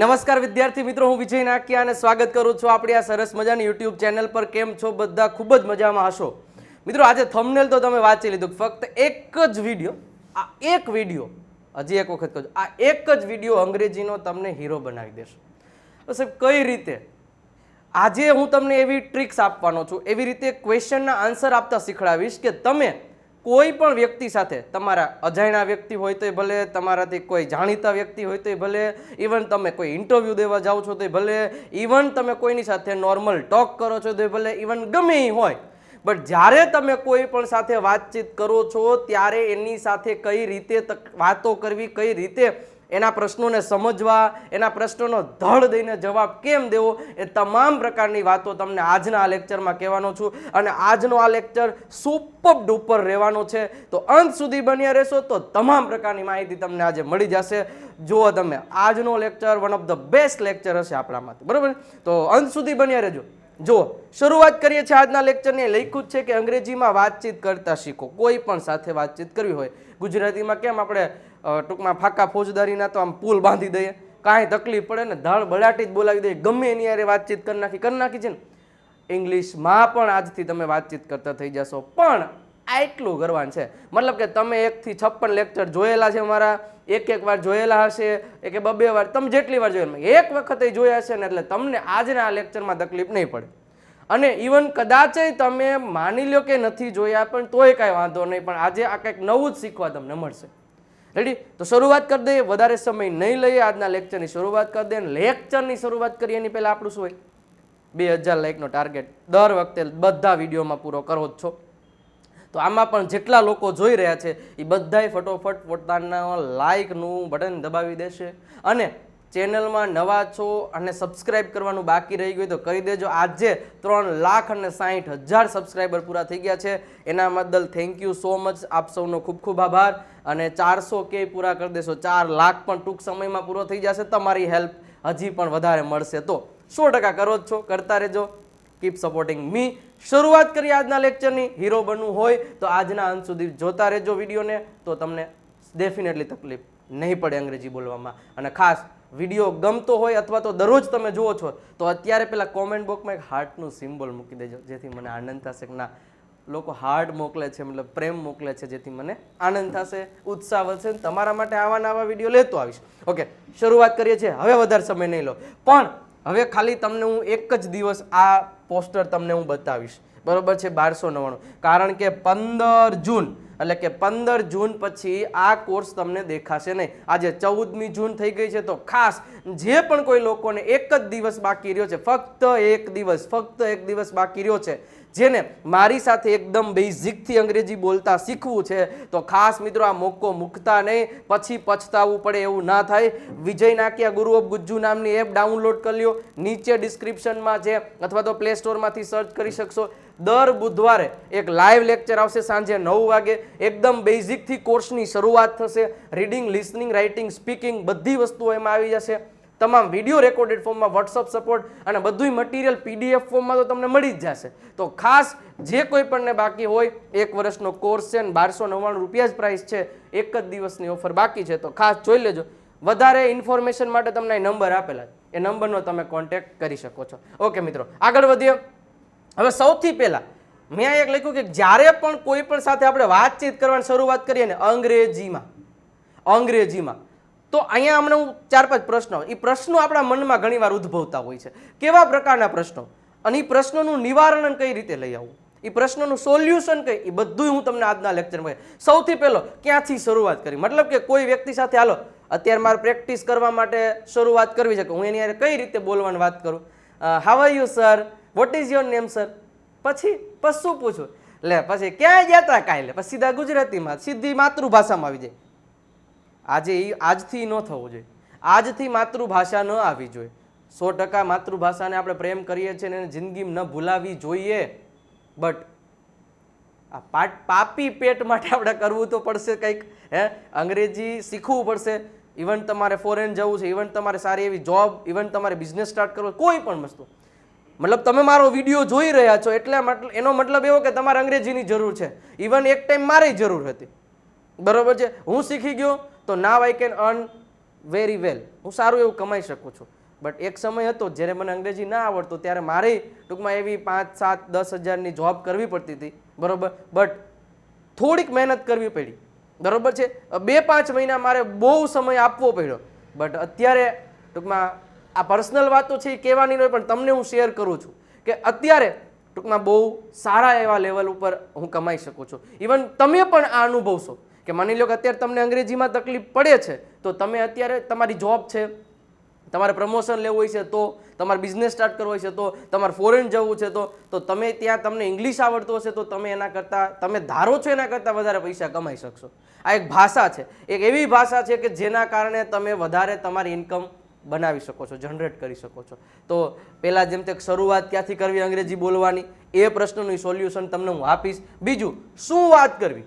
નમસ્કાર વિદ્યાર્થી મિત્રો, હું વિજય નાકિયા અને સ્વાગત કરું છું આપણી આ સરસ મજાની યુટ્યુબ ચેનલ પર. કેમ છો બધા? ખૂબ જ મજામાં હશો મિત્રો. આજે થંબનેલ તો તમે વાંચી લીધું. ફક્ત એક જ વિડીયો, આ એક વિડીયો, હજી એક વખત કહું, આ એક જ વિડીયો અંગ્રેજીનો તમને હીરો બનાવી દેશે. તો સાહેબ કઈ રીતે? આજે હું તમને એવી ટ્રિક્સ આપવાનો છું, એવી રીતે ક્વેશ્ચનના આન્સર આપતા શીખડાવીશ કે તમે કોઈ પણ વ્યક્તિ સાથે, તમારા અજાણ્યા વ્યક્તિ હોય તો ભલે, તમારાથી કોઈ જાણીતા વ્યક્તિ હોય તો ભલે, ઇવન તમે કોઈ ઇન્ટરવ્યૂ દેવા જાઓ છો તો ભલે, ઇવન તમે કોઈની સાથે નોર્મલ ટોક કરો છો તો ભલે, ઇવન ગમે એ હોય, બટ જ્યારે તમે કોઈ પણ સાથે વાતચીત કરો છો ત્યારે એની સાથે કઈ રીતે વાતો કરવી, કઈ રીતે એના પ્રશ્નોને સમજવા, એના પ્રશ્નોનો ધડ દઈને જવાબ કેમ દેવો, એ તમામ પ્રકારની વાતો તમને આજના આ લેક્ચરમાં કહેવાનો છું. અને આજનો આ લેક્ચર સુપર ડુપર રહેવાનો છે, તો અંત સુધી બન્યા રહેશો તો તમામ પ્રકારની માહિતી તમને આજે મળી જશે. જુઓ તમે, આજનો lecture one of the best lecture હશે આપણામાંથી, બરાબર? તો અંત સુધી બન્યા રહેજો. જુઓ, શરૂઆત કરીએ છીએ આજના લેક્ચરની. લખ્યું જ છે કે અંગ્રેજીમાં વાતચીત કરતા શીખો. કોઈ પણ સાથે વાતચીત કરવી હોય, ગુજરાતીમાં કેમ આપણે ટૂંકમાં ફાકા ફોજદારીના તો આમ પુલ બાંધી દઈએ, કાંઈ તકલીફ પડે ને ધડ બડાટી જ બોલાવી દઈએ, ગમે એની યારે વાતચીત કરી નાખી છે ને. ઇંગ્લિશમાં પણ આજથી તમે વાતચીત કરતા થઈ જશો. પણ આટલું કરવાનું છે, મતલબ કે તમે 1 થી 56 લેક્ચર જોયેલા છે મારા, એક વાર જોયેલા હશે, કે 2 વાર, તમે જેટલી વાર જોયેલા, એક વખત જોયા હશે ને, એટલે તમને આજના આ લેક્ચરમાં તકલીફ નહીં પડે. અને ઇવન કદાચ તમે માની લો કે નથી જોયા પણ તોય કાંઈ વાંધો નહીં, પણ આજે આ કંઈક નવું જ શીખવા તમને મળશે. રેડી? તો શરૂઆત કરી દઈએ, વધારે સમય નહીં લઈએ, આજના લેક્ચરની શરૂઆત કરી દઈએ. લેક્ચરની શરૂઆત કરીએ એની પહેલાં આપણું શું હોય? 2000 લાઇકનો ટાર્ગેટ દર વખતે બધા વિડીયોમાં પૂરો કરો જ છો. તો આમાં પણ જેટલા લોકો જોઈ રહ્યા છે એ બધાય ફટોફટ પોતાના લાઇકનું બટન દબાવી દેશે. અને ચેનલમાં નવા છો અને સબસ્ક્રાઇબ કરવાનું બાકી રહી ગયું તો કરી દેજો. આજે 3,60,000 સબસ્ક્રાઈબર પૂરા થઈ ગયા છે, એના બદલ થેન્ક યુ સો મચ. આપ સૌનો ખૂબ ખૂબ આભાર. અને 400K પૂરા કરી દેશો, 4 લાખ પણ ટૂંક સમયમાં પૂરો થઈ જશે. તમારી હેલ્પ હજી પણ વધારે મળશે તો 100% કરો જ છો, કરતા રહેજો. કીપ સપોર્ટિંગ મી. શરૂઆત કરીએ આજના લેક્ચરની. હીરો બનવું હોય તો આજના અંત સુધી જોતા રહેજો વિડીયોને, તો તમને ડેફિનેટલી તકલીફ નહીં પડે અંગ્રેજી બોલવામાં. અને ખાસ વિડીયો ગમતો હોય અથવા તો દરરોજ તમે જુઓ છો તો અત્યારે પેલા કોમેન્ટ બોક્સમાં એક હાર્ટનું સિમ્બોલ મૂકી દેજો, જેથી મને આનંદ થશે કે ના, લોકો હાર્ટ મોકલે છે, મતલબ પ્રેમ મોકલે છે, જેથી મને આનંદ થશે, ઉત્સાહ વધશે. તમારા માટે આવા નવા વિડીયો લેતો આવીશ. ઓકે, શરૂઆત કરીએ છીએ. હવે વધારે સમય નહીં લો, પણ હવે ખાલી તમને હું એક જ દિવસ આ પોસ્ટર તમને હું બતાવીશ, બરોબર છે? 1299. કારણ કે 15 જૂન એટલે કે 15 જૂન પછી આ કોર્સ તમને દેખાશે નહીં. આજે 14મી જૂન થઈ ગઈ છે, તો ખાસ જે પણ કોઈ લોકોને એક જ દિવસ બાકી રહ્યો છે, ફક્ત એક દિવસ બાકી રહ્યો છે, જેને મારી સાથે એકદમ બેઝિકથી અંગ્રેજી બોલતા શીખવું છે, તો ખાસ મિત્રો આ મોકો મૂકતા નહીં, પછી પછતાવું પડે એવું ના થાય. વિજય નાકિયા ગુરુ ઓફ ગુજ્જુ નામની એપ ડાઉનલોડ કરી લ્યો, નીચે ડિસ્ક્રિપ્શનમાં છે, અથવા તો પ્લે સ્ટોરમાંથી સર્ચ કરી શકશો. દર બુધવારે એક લાઈવ લેક્ચર આવશે સાંજે 9 વાગે. એકદમ બેઝિકથી કોર્સની શરૂઆત થશે. રીડિંગ, લિસનિંગ, રાઇટિંગ, સ્પીકિંગ બધી વસ્તુઓ એમાં આવી જશે. તમામ વિડીયો રેકોર્ડેડ ફોર્મમાં, વોટ્સઅપ સપોર્ટ અને બધુંય મટીરિયલ PDF ફોર્મમાં તો તમને મળી જ જશે. તો ખાસ જે કોઈ પણને બાકી હોય, 1 વર્ષનો કોર્સ છે ને 1299 રૂપિયા જ પ્રાઇસ છે, એક જ દિવસની ઓફર બાકી છે, તો ખાસ જોઈ લેજો. વધારે ઇન્ફોર્મેશન માટે તમને નંબર આપેલા, એ નંબરનો તમે કોન્ટેક્ટ કરી શકો છો. ઓકે મિત્રો, આગળ વધીએ. હવે સૌથી પહેલા મેં એક લખ્યું કે જ્યારે પણ કોઈ પણ સાથે આપણે વાતચીત કરવાની શરૂઆત કરીએ ને અંગ્રેજીમાં, તો અહીંયા હમણાં હું 4-5 પ્રશ્નો, એ પ્રશ્નો આપણા મનમાં ઘણીવાર ઉદ્ભવતા હોય છે. કેવા પ્રકારના પ્રશ્નો, અને એ પ્રશ્નોનું નિવારણ કઈ રીતે લઈ આવવું, એ પ્રશ્નોનું સોલ્યુશન કઈ, એ બધું હું તમને આજના લેક્ચરમાં. સૌથી પહેલો ક્યાંથી શરૂઆત કરી, મતલબ કે કોઈ વ્યક્તિ સાથે હાલો અત્યારે મારે પ્રેક્ટિસ કરવા માટે શરૂઆત કરવી છે કે હું એની કઈ રીતે બોલવાની વાત કરું. How are you sir, what is your name sir, પછી શું પૂછું, લે પછી ક્યાંય ગયા હતા કાંઈ, લે પછી સીધા ગુજરાતીમાં, સીધી માતૃભાષામાં આવી જાય. આજથી ન થવું જોઈએ, આજથી માતૃભાષા ન આવી જોઈએ. 100% માતૃભાષાને આપણે પ્રેમ કરીએ છીએ અને જિંદગીમાં ન ભૂલાવી જોઈએ, બટ આ પાપી પેટ માટે આપણે કરવું તો પડશે કંઈક. અંગ્રેજી શીખવું પડશે. ઇવન તમારે ફોરેન જવું છે, ઇવન તમારે સારી એવી જોબ, ઇવન તમારે બિઝનેસ સ્ટાર્ટ કરવો, કોઈ પણ વસ્તુ, મતલબ તમે મારો વિડીયો જોઈ રહ્યા છો એટલે એનો મતલબ એવો કે તમારે અંગ્રેજીની જરૂર છે. ઇવન એક ટાઈમ મારે જરૂર હતી, બરોબર છે? હું શીખી ગયો તો now I can earn very well, હું સારું એવું કમાઈ શકું છું. બટ એક સમય હતો જ્યારે મને અંગ્રેજી ના આવડતું ત્યારે મારે ટૂંકમાં એવી 5, 7, 10 હજારની જોબ કરવી પડતી હતી, બરોબર. બટ થોડીક મહેનત કરવી પડી, બરોબર છે. 2-5 મહિના મારે બહુ સમય આપવો પડ્યો. બટ અત્યારે ટૂંકમાં આ પર્સનલ વાતો છે એ કહેવાની નહીં, પણ તમને હું શેર કરું છું કે અત્યારે ટૂંકમાં બહુ સારા એવા લેવલ ઉપર હું કમાઈ શકું છું. ઇવન તમે પણ આ અનુભવશો કે માની લો કે અત્યારે તમને અંગ્રેજીમાં તકલીફ પડે છે, તો તમે અત્યારે તમારી જોબ છે, તમારે પ્રમોશન લેવું હોય છે, તો તમારે બિઝનેસ સ્ટાર્ટ કરવો હોય છે, તો તમારે ફોરેન જવું છે, તો તમે ત્યાં તમને ઇંગ્લિશ આવડતું હશે તો તમે એના કરતાં, તમે ધારો છો એના કરતાં વધારે પૈસા કમાઈ શકશો. આ એક ભાષા છે, એક એવી ભાષા છે કે જેના કારણે તમે વધારે તમારી ઇન્કમ બનાવી શકો છો, જનરેટ કરી શકો છો. તો પહેલાં જેમ તે શરૂઆત ક્યાંથી કરવી અંગ્રેજી બોલવાની, એ પ્રશ્નનું સોલ્યુશન તમને હું આપીશ. બીજું, શું વાત કરવી,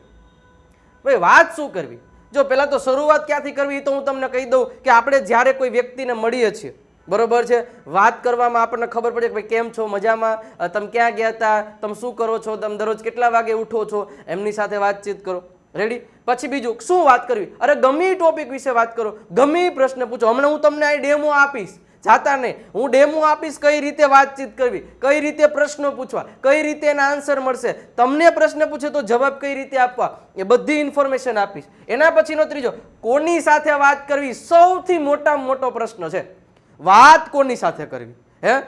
ભાઈ વાત શું કરવી? જો પહેલાં તો શરૂઆત ક્યાંથી કરવી તો હું તમને કહી દઉં કે આપણે જ્યારે કોઈ વ્યક્તિને મળીએ છીએ, બરોબર છે, વાત કરવામાં આપણને ખબર પડે કે ભાઈ કેમ છો, મજામાં, તમે ક્યાં ગયા હતા, તમે શું કરો છો, તમે દરરોજ કેટલા વાગે ઉઠો છો, એમની સાથે વાતચીત કરો. રેડી? પછી બીજું, શું વાત કરવી? અરે ગમે એ ટોપિક વિશે વાત કરો, ગમે એ પ્રશ્ન પૂછો. હમણાં હું તમને આ ડેમો આપીશ, જાતા નહીં, હું ડેમો આપીશ કઈ રીતે વાતચીત કરવી, કઈ રીતે પ્રશ્નો પૂછવા, કઈ રીતે એના આન્સર મળશે, તમને પ્રશ્ન પૂછે તો જવાબ કઈ રીતે આપવા, એ બધી ઇન્ફોર્મેશન આપીશ. એના પછીનો ત્રીજો, કોની સાથે વાત કરવી. સૌથી મોટામાં મોટો પ્રશ્ન છે વાત કોની સાથે કરવી. હે,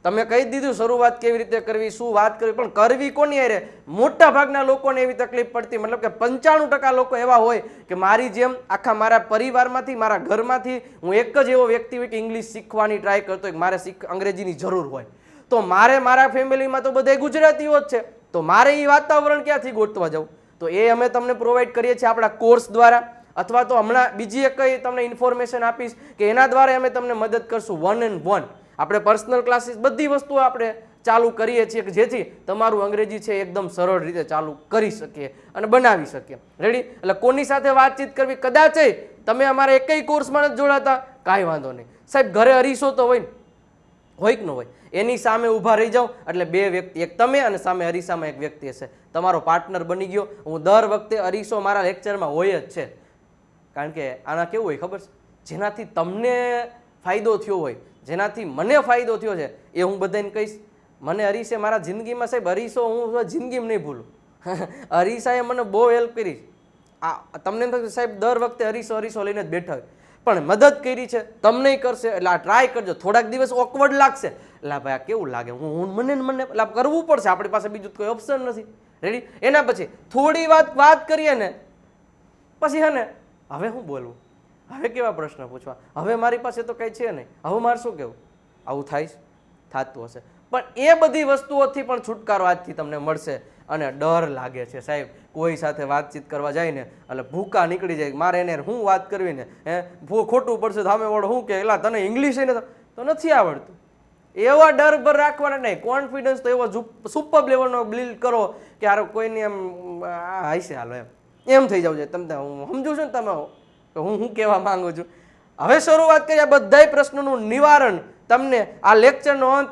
તમે કહી દીધું શરૂઆત કેવી રીતે કરવી, શું વાત કરવી, પણ કરવી કોની હારે? મોટા ભાગના લોકોને એવી તકલીફ પડતી, મતલબ કે 95% લોકો એવા હોય કે મારી જેમ આખા મારા પરિવારમાંથી, મારા ઘરમાંથી હું એક જ એવો વ્યક્તિ હોય કે ઇંગ્લિશ શીખવાની ટ્રાય કરતો હોય, મારે અંગ્રેજીની જરૂર હોય. તો મારે મારા ફેમિલીમાં તો બધા ગુજરાતીઓ જ છે, તો મારે એ વાતાવરણ ક્યાંથી ગોતવા જવું? તો એ અમે તમને પ્રોવાઈડ કરીએ છીએ આપણા કોર્સ દ્વારા, અથવા તો હમણાં બીજી એક કઈ તમને ઇન્ફોર્મેશન આપીશ કે એના દ્વારા અમે તમને મદદ કરશું 1-on-1. આપણે પર્સનલ ક્લાસીસ, બધી વસ્તુઓ આપણે ચાલુ કરીએ છીએ કે જેથી તમારું અંગ્રેજી છે એકદમ સરળ રીતે ચાલુ કરી શકીએ અને બનાવી શકીએ. રેડી? એટલે કોની સાથે વાતચીત કરવી, કદાચ તમે અમારા એકય કોર્સમાં નથી જોડાતા, કાંઈ વાંધો નહીં સાહેબ, ઘરે અરીસો તો હોય કે ન હોય, એની સામે ઊભા રહી જાઓ એટલે બે વ્યક્તિ, એક તમે અને સામે અરીસામાં એક વ્યક્તિ હશે, તમારો પાર્ટનર બની ગયો. હું દર વખતે અરીસો મારા લેક્ચરમાં હોય જ છે, કારણ કે આના કેવું હોય ખબર છે, જેનાથી તમને ફાયદો થયો હોય, જેનાથી મને ફાયદો થયો છે એ હું બધાને કહીશ. મને હરીશે મારા જિંદગીમાં સાહેબ, હરીશો હું જિંદગીમાં નહીં ભૂલું. હરીશાએ મને બહુ હેલ્પ કરી. આ તમને એમ થશે સાહેબ દર વખતે હરીશો લઈને જ બેઠા હોય, પણ મદદ કરી છે, તમને કરશે. એટલે આ ટ્રાય કરજો. થોડાક દિવસ ઓકવર્ડ લાગશે, એટલે ભાઈ આ કેવું લાગે, મને કરવું પડશે, આપણી પાસે બીજું કોઈ ઓપ્શન નથી. રેડી? એના પછી થોડી વાત કરીએ ને પછી હે ને, હવે હું બોલવું, હવે કેવા પ્રશ્ન પૂછવા, હવે મારી પાસે તો કંઈ છે નહીં, હવે મારે શું કહેવું? આવું થાય, થતું હશે. પણ એ બધી વસ્તુઓથી પણ છુટકારો આજથી તમને મળશે. અને ડર લાગે છે સાહેબ, કોઈ સાથે વાતચીત કરવા જાય ને એટલે ભૂકા નીકળી જાય, મારે એને શું વાત કરવી ને, ખોટું પડશે, સામે વાળો શું કે એલા તને ઇંગ્લિશ ને તો નથી આવડતું, એવા ડર ભર રાખવાના નહીં. કોન્ફિડન્સ તો એવો સુપર લેવલનો બિલ્ડ કરો કે યાર કોઈની એમ હાઈસે હાલો એમ થઈ જાવ છે. તમને હું સમજુ છું ને, તમે હું કહેવા માંગુ છું. હવે શરૂઆત કરીએ. બધા પ્રશ્નોનું નિવારણ તમને આ લેક્ચરનો અંત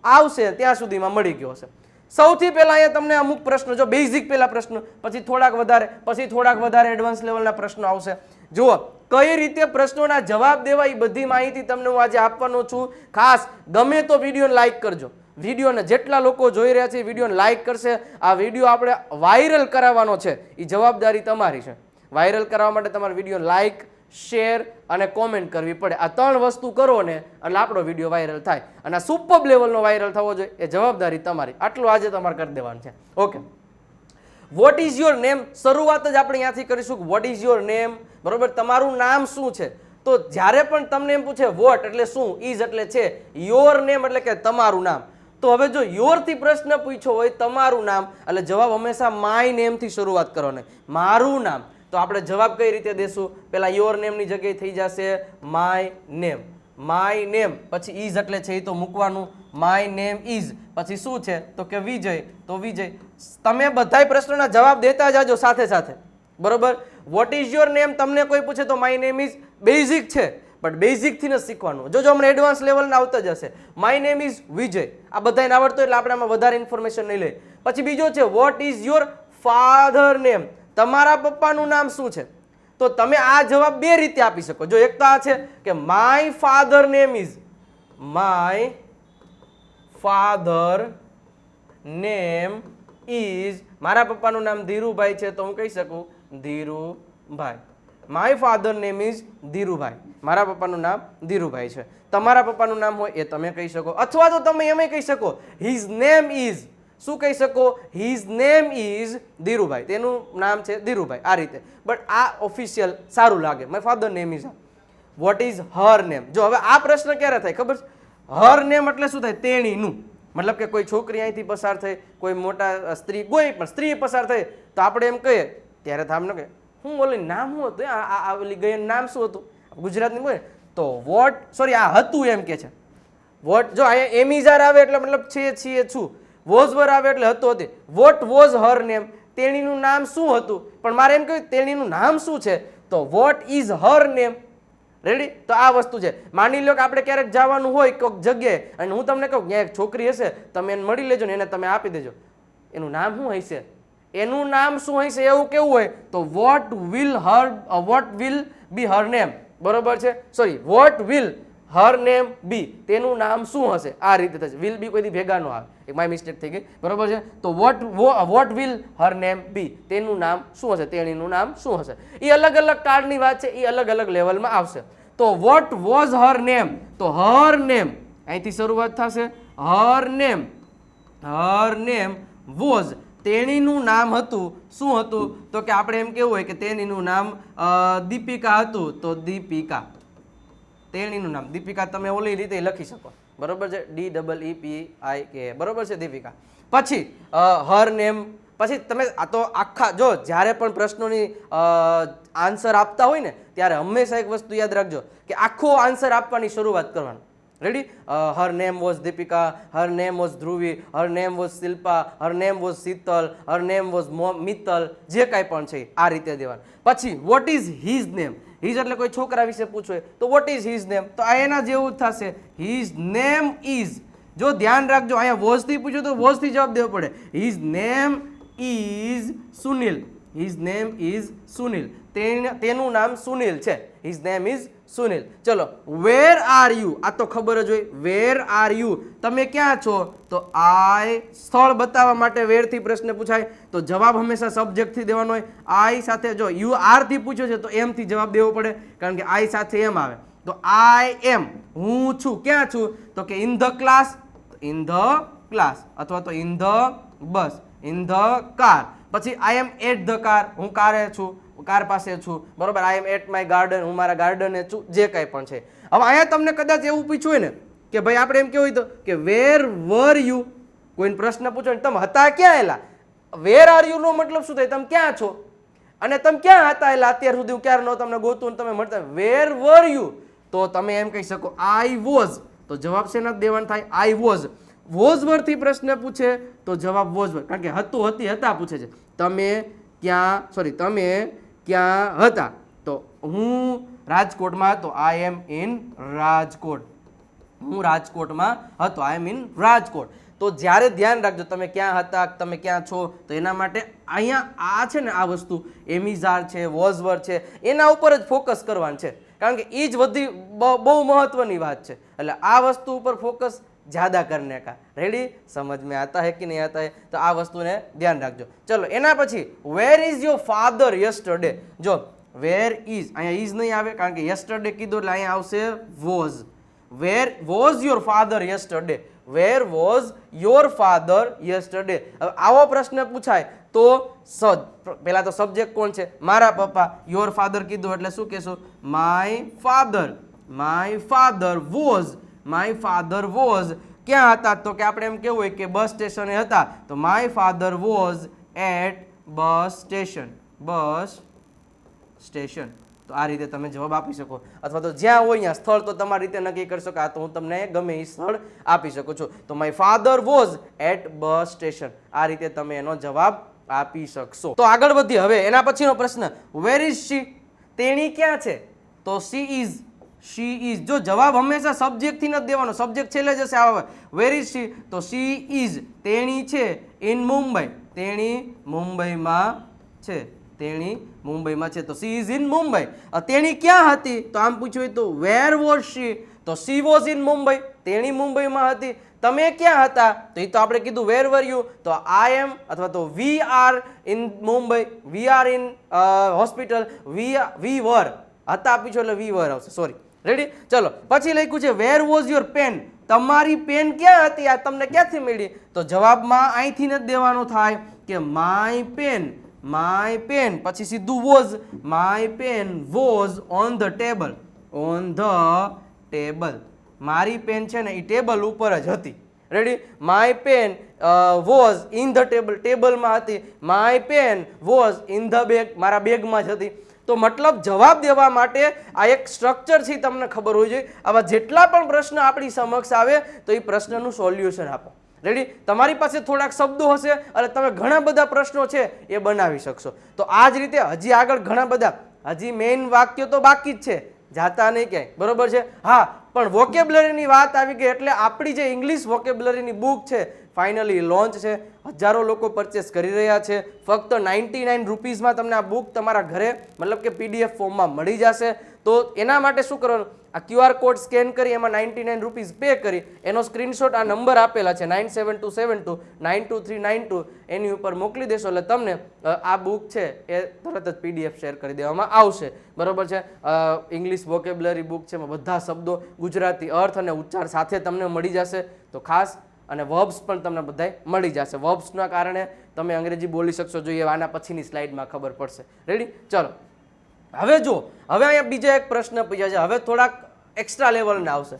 આવશે ત્યાં સુધીમાં મળી ગયો હશે. સૌથી પહેલા અહીંયા તમને અમુક પ્રશ્નો, જો બેઝિક પહેલા પ્રશ્નો, પછી થોડાક વધારે એડવાન્સ લેવલના પ્રશ્નો આવશે. જુઓ કઈ રીતે પ્રશ્નોના જવાબ દેવા, એ બધી માહિતી તમને હું આજે આપવાનો છું. ખાસ ગમે તો વિડીયોને લાઈક કરજો. વિડીયોને જેટલા લોકો જોઈ રહ્યા છે વિડીયોને લાઈક કરશે. આ વિડીયો આપણે વાયરલ કરાવવાનો છે, એ જવાબદારી તમારી છે. વાયરલ કરાવવા માટે તમારે વિડીયો લાઈક, શેર અને કોમેન્ટ કરવી પડે. આ 3 વસ્તુ કરો ને એટલે આપણો વિડીયો વાયરલ થાય. અને આ સુપર લેવલનો વાયરલ થવો જોઈએ, એ જવાબદારી તમારી. આટલું આજે તમારે કરી દેવાનું છે. Okay, what is your name? શરૂઆત જ આપણે અહીંયાથી કરીશું. What is your name? બરોબર, તમારું નામ શું છે? તો જ્યારે પણ તમને એમ પૂછે વોટ એટલે શું, ઇઝ એટલે છે, યોર નેમ એટલે કે તમારું નામ. તો હવે જો યોર થી પ્રશ્ન પૂછ્યો હોય, તમારું નામ, એટલે જવાબ હંમેશા માય નેમ થી શરૂઆત કરવાનો. મારું નામ, તો આપણે જવાબ કઈ રીતે દેશું? પેલા યોર નેમ ની જગ્યાએ થઈ જશે માય નેમ. માય નેમ પછી ઇઝ એટલે છે એ તો મૂકવાનું. માય નેમ ઇઝ પછી શું છે તો કે વિજય, તો વિજય. તમે બધાય પ્રશ્નોના જવાબ દેતા જાજો સાથે સાથે, બરોબર. વોટ ઇઝ યોર નેમ તમને કોઈ પૂછે તો માય નેમ ઇઝ બેઝિક છે, બટ બેઝિક થી ન શીખવાનું. જો હમણાં એડવાન્સ લેવલના આવતા જ હશે. માય નેમ ઇઝ વિજય, આ બધાને આવડતો એટલે આપણે આમાં વધારે ઇન્ફોર્મેશન નહીં લઈએ. પછી બીજો છે what is your father name? તમારા પપ્પાનું નામ શું છે? તો તમે આ જવાબ બે રીતે આપી શકો. જો એક તો આ છે કે my father name is, my father name is, મારા પપ્પાનું નામ ધીરુભાઈ છે તો હું કહી શકું Dhirubhai. My father name is Dhirubhai, મારા પપ્પાનું નામ ધીરુભાઈ છે. તમારા પપ્પાનું નામ હોય એ તમે કહી શકો, અથવા તો તમે એમ કહી શકો હિઝ નેમ ઇઝ, શું કહી શકો, હિઝ નેમ ઇઝ ધીરુભાઈ, તેનું નામ છે ધીરુભાઈ, આ રીતે. બટ આ ઓફિશિયલ સારું લાગે, my father name is. What is her name? જો હવે આ પ્રશ્ન ક્યારે થાય ખબર છે? હર નેમ એટલે શું થાય? તેણીનું. મતલબ કે કોઈ છોકરી અહીંથી પસાર થઈ, કોઈ મોટા સ્ત્રી, કોઈ પણ સ્ત્રી પસાર થઈ તો આપણે એમ કહીએ ત્યારે થામ ન કહે હું ઓલી નામ શું હતું, આ ઓલી ગઈ નામ શું હતું, ગુજરાતની બોલે તો વોટ, સોરી આ હતું એમ કે છે. વોટ, જો અહીંયા એમિઝાર આવે એટલે મતલબ છે, છીએ, છું. વોઝ વર આવે એટલે હતું, હતી. What was her name? તેણીનું નામ શું હતું? પણ મારે એમ કહ્યું તેણીનું નામ શું છે, તો what is her name. Ready? તો આ વસ્તુ છે. માની લો કે આપણે ક્યારેક જવાનું હોય કોઈક જગ્યાએ અને હું તમને કહું ત્યાં એક છોકરી હશે, તમે એને મળી લેજો ને એને તમે આપી દેજો, એનું નામ શું હશે? એનું નામ શું હશે એવું કેવું હોય તો what will be her name. બરોબર છે? Sorry, what will her name be, તેનું નામ શું હશે? આ રીતે થશે. વિલ બી કોઈ દી ભેગા ન આવે, એક માય મિસ્ટેક થઈ ગઈ. બરોબર છે? તો what will her name be, તેનું નામ શું હશે, તેણીનું નામ શું હશે? એ અલગ અલગ કાળની વાત છે, એ અલગ અલગ લેવલમાં આવશે. તો વોટ વોઝ હર નેમ? તો હર નેમ અહીંથી શરૂઆત થશે. હર નેમ વોઝ, તેણીનું નામ હતું, શું હતું? તો કે આપણે એમ કેવું હોય કે તેણીનું નામ દીપિકા હતું, તો દીપિકા. તેણીનું નામ દીપિકા તમે ઓલી રીતે લખી શકો. બરોબર છે? DEEPIK. બરોબર છે? દીપિકા. પછી હર નેમ, પછી તમે આ તો આખા, જો જ્યારે પણ પ્રશ્નોની આન્સર આપતા હોય ને ત્યારે હંમેશા એક વસ્તુ યાદ રાખજો કે આખો આન્સર આપવાની શરૂઆત કરવાનું. Ready? Har name was Deepika, Har name was Dhruvi, Har name was Shilpa, Har name was Sheetal, Har name was Mittal, જે કાંઈ પણ છે આ રીતે દેવાનું. પછી what is his name? His એટલે કોઈ છોકરા વિશે પૂછો તો વોટ ઇઝ હિઝ નેમ? તો આ એના જેવું જ થશે. His name is. જો ધ્યાન રાખજો અહીંયા વોઝ થી પૂછ્યું તો વોઝ થી જવાબ દેવો પડે. His name is Sunil. His name is Sunil, તેનું નામ સુનિલ છે. His name is Sunil. ચલો, વેર આર યુ? આ તો ખબર જ હોય. Where are you? તમે ક્યાં છો? તો આઈ, સ્થળ બતાવવા માટે વેર થી પ્રશ્ન પૂછાય તો જવાબ હંમેશા સબ્જેક્ટ થી દેવાનો હોય. આઈ સાથે, જો યુ આર થી પૂછ્યો છે તો એમ થી જવાબ દેવો પડે કારણ કે આઈ સાથે એમ આવે. તો આઈ એમ, હું છું. ક્યાં છું? તો કે in the class, in the class, અથવા તો in the bus, in the car. પછી આઈ એમ એટ ધ કાર, હું કારે છું, કાર પાસે છું. બરોબર? આઈ એમ એટ માય ગાર્ડન, હું મારા ગાર્ડને છું, જે કાંઈ પણ છે. હવે અહીંયા તમને કદાચ એવું પૂછ્યું હોય ને કે ભાઈ આપણે એમ કેવું હોય તો કે વેર વર યુ? કોઈને પ્રશ્ન પૂછો ને તમે હતા ક્યાં એલા? વેર આર યુ નો મતલબ શું થાય? તમે ક્યાં છો અને તમે ક્યાં હતા એલા અત્યાર સુધી? હું ક્યારે નો તમને ગોતું તમે મળતા. વેર વર યુ? તો તમે એમ કહી શકો આઈ વોઝ. તો જવાબ શેના દેવાનું થાય? I was. વોઝ વરથી પ્રશ્ન પૂછે તો જવાબ વોઝ વર, કારણ કે હતું, હતી, હતા પૂછે છે. તમે ક્યાં, સોરી, તમે ક્યાં હતા? તો હું રાજકોટમાં હતો. આઈ એમ ઇન રાજકોટ. હું રાજકોટમાં હતો. આઈ એમ ઇન રાજકોટ. તો જ્યારે ધ્યાન રાખજો તમે ક્યાં હતા, તમે ક્યાં છો, તો એના માટે અહીંયા આ છે ને આ વસ્તુ એમિઝાર છે, વોઝવર છે, એના ઉપર જ ફોકસ કરવાનું છે કારણ કે એ જ બહુ મહત્વની વાત છે. એટલે આ વસ્તુ ઉપર ફોકસ જ્યાદા કરને કા. રેડી? સમજ में आता है कि नहीं आता है? તો આ વસ્તુને ધ્યાન રાખજો. ચલો, એના પછી where is your father yesterday? જો વેર ઇઝ, અહીંયા ઇઝ નહીં આવે કારણ કે યસ્ટરડે કીધું એટલે અહીંયા આવશે was. Where was your father yesterday? Where was your father yesterday? હવે આવો પ્રશ્ન પૂછાય તો પહેલા તો સબ્જેક્ટ કોણ છે? મારા પપ્પા. યોર ફાધર કીધું એટલે શું કહેશું? My father. My father was. My father was ક્યાં હતા? તો કે આપણે એમ કેવું હોય કે બસ સ્ટેશને હતા. તો my father was at bus station. Bus station. તો આ રીતે તમે જવાબ આપી શકો, અથવા તો જ્યાં હોય ત્યાં સ્થળ તો તમારી રીતે નક્કી કરી શકો. આ તો હું તમને ગમે એ સ્થળ આપી શકું છું. તો my father was at bus station. આ રીતે તમે એનો જવાબ આપી શકશો. તો આગળ વધીએ હવે. એના પછીનો પ્રશ્ન, વેર ઇઝ શી? તેણી ક્યાં છે? તો શી ઇઝ. She is. જો જવાબ હંમેશા સબ્જેક્ટ થી નથી દેવાનો, સબ્જેક્ટ છેલ્લે જશે. આવે વેર ઇઝ શી? તો શી ઇઝ, તેણી છે, ઇન મુંબઈ. તેણી મુંબઈમાં છે. તેણી મુંબઈમાં છે. તો સી ઇઝ ઇન મુંબઈ. તેણી ક્યાં હતી તો આમ પૂછ્યું હોય તો વેર વોઝ શી, તો સી વોઝ ઇન મુંબઈ, તેણી મુંબઈમાં હતી. તમે ક્યાં હતા તો એ તો આપણે કીધું વેર વર યુ, તો આઈ એમ અથવા તો we are in Mumbai, we are in hospital, we were હતા આપી છો એટલે વી વર આવશે, સોરી. રેડી? ચલો પછી લખ્યું છે વેર વોઝ યોર પેન, તમારી પેન ક્યાં હતી, આ તમને ક્યાંથી મળી, તો જવાબમાં અહીંથી જ દેવાનો થાય કે માય પેન, પછી સીધું was, my pen was on the table, on the table, મારી પેન છે ને એ ટેબલ ઉપર જ હતી. Ready? My pen was in the table, ટેબલમાં હતી. My pen was in the bag, મારા બેગમાં જ હતી. તો મતલબ જવાબ દેવા માટે આ એક સ્ટ્રક્ચર છે તમને ખબર હોવી જોઈએ. આવા જેટલા પણ પ્રશ્ન આપણી સમક્ષ આવે તો એ પ્રશ્નનું સોલ્યુશન આપો. રેડી? તમારી પાસે થોડાક શબ્દો હશે અને તમે ઘણા બધા પ્રશ્નો છે એ બનાવી શકશો. તો આ જ રીતે હજી આગળ ઘણા બધા, હજી મેઇન વાક્ય તો બાકી જ છે, જાતા નહીં ક્યાંય, બરોબર છે. હા, પણ વોકેબ્યુલરીની વાત આવી ગઈ એટલે આપણી જે ઇંગ્લિશ વોકેબ્યુલરીની બુક છે ફાઇનલી લોન્ચ છે. હજારો લોકો પરચેસ કરી રહ્યા છે. ફક્ત 99 રૂપીઝમાં તમને આ બુક તમારા ઘરે મતલબ કે PDF ફોર્મમાં મળી જશે. તો એના માટે શું કરવાનું, આ QR કોડ સ્કેન કરી એમાં 99 રૂપીઝ પે કરી એનો સ્ક્રીનશોટ આ નંબર આપેલા છે 9727292392 એની ઉપર મોકલી દેશો એટલે તમને આ બુક છે એ તરત જ PDF શેર કરી દેવામાં આવશે. બરોબર છે? ઇંગ્લિશ વોકેબ્યુલરી બુક છે, એમાં બધા શબ્દો ગુજરાતી અર્થ અને ઉચ્ચાર સાથે તમને મળી જશે. તો ખાસ અને વર્બ્સ પણ તમને બધાય મળી જશે. વર્બ્સના કારણે તમે અંગ્રેજી બોલી શકશો, જોઈએ આના પછીની સ્લાઇડમાં ખબર પડશે. રેડી? ચલો હવે જો, હવે અહીંયા બીજા એક પ્રશ્ન પૂછ્યા છે, હવે થોડાક એક્સ્ટ્રા લેવલના આવશે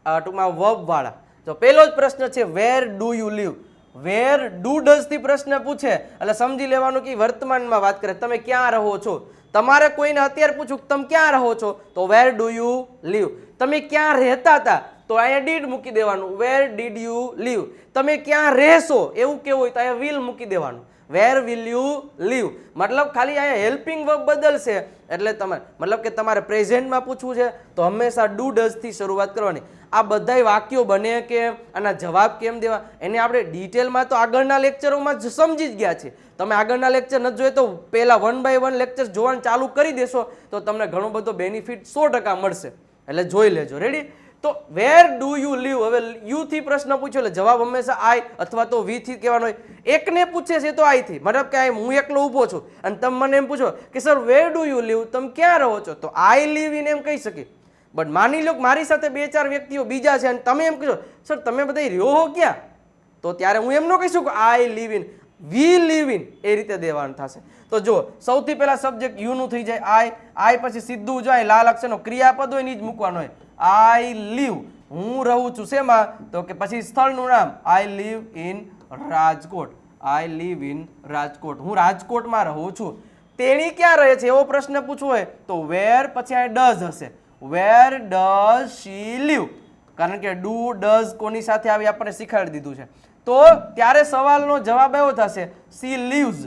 ટૂંકમાં વર્બ વાળા. તો પહેલો જ પ્રશ્ન છે where do you live. Where do does થી પ્રશ્ન પૂછે એટલે સમજી લેવાનું કે વર્તમાનમાં વાત કરે, તમે ક્યાં રહો છો. તમારે કોઈને અત્યારે પૂછું તમે ક્યાં રહો છો તો વેર ડુ યુ લીવ. તમે ક્યાં રહેતા હતા તો અહીંયા ડીડ મૂકી દેવાનું, વેર ડીડ યુ લીવ. તમે ક્યાં રહેશો એવું કેવું હોય તો અહીંયા વિલ મૂકી દેવાનું, વેર વિલ યુ લીવ. મતલબ ખાલી અહીંયા હેલ્પિંગ વર્બ બદલશે એટલે તમારે મતલબ કે તમારે પ્રેઝન્ટમાં પૂછવું છે તો હંમેશા ડુ ડઝ થી શરૂઆત કરવાની. આ બધાય વાક્યો બને કેમ, આના જવાબ કેમ દેવા એને આપણે ડિટેલમાં તો આગળના લેક્ચરોમાં જ સમજી જ ગયા છે. તમે આગળના લેક્ચર નથી જોઈએ તો પહેલા 1 by 1 લેક્ચર જોવાનું ચાલુ કરી દેશો તો તમને ઘણો બધો બેનિફિટ 100% મળશે, એટલે જોઈ લેજો. રેડી? તો વેર ડુ યુ લીવ, હવે યુ થી પ્રશ્ન પૂછ્યો એટલે જવાબ હંમેશા આઈ અથવા તો વી થી કહેવાનો હોય. એકને પૂછે છે તો આઈ થી, મતલબ કે હું એકલો ઊભો છું અને તમે મને એમ પૂછો કે sir where do you live, તમે ક્યાં રહો છો, તો આઈ લીવ ઇન એમ કહી શકી. બટ માની લો કે મારી સાથે 2-4 વ્યક્તિઓ બીજા છે અને તમે એમ કહો સર તમે બધા રહ્યો હો ક્યાં, તો ત્યારે હું એમ ન કહી શકું I live in, we live in, એ રીતે દેવાનું થશે. તો જો સૌથી પહેલા સબ્જેક્ટ યુ નું થઈ જાય આઈ પછી સીધું જાય લાલ અક્ષરનો ક્રિયાપદ હોય ને જ મૂકવાનો હોય. આઈ લીવ, હું રહું છું શેમાં તો કે પછી સ્થળનું નામ I live in Rajkot, I live in Rajkot, હું રાજકોટમાં રહું છું. તેણી ક્યાં રહે છે એવો પ્રશ્ન પૂછવો હોય તો વેર પછી આ ડઝ હશે, વેર ડઝ શી લીવ, કારણ કે ડુ ડઝ કોની સાથે આવી આપણે શીખવાડી દીધું છે. તો ત્યારે સવાલનો જવાબ એવો થશે સી લીવ્સ,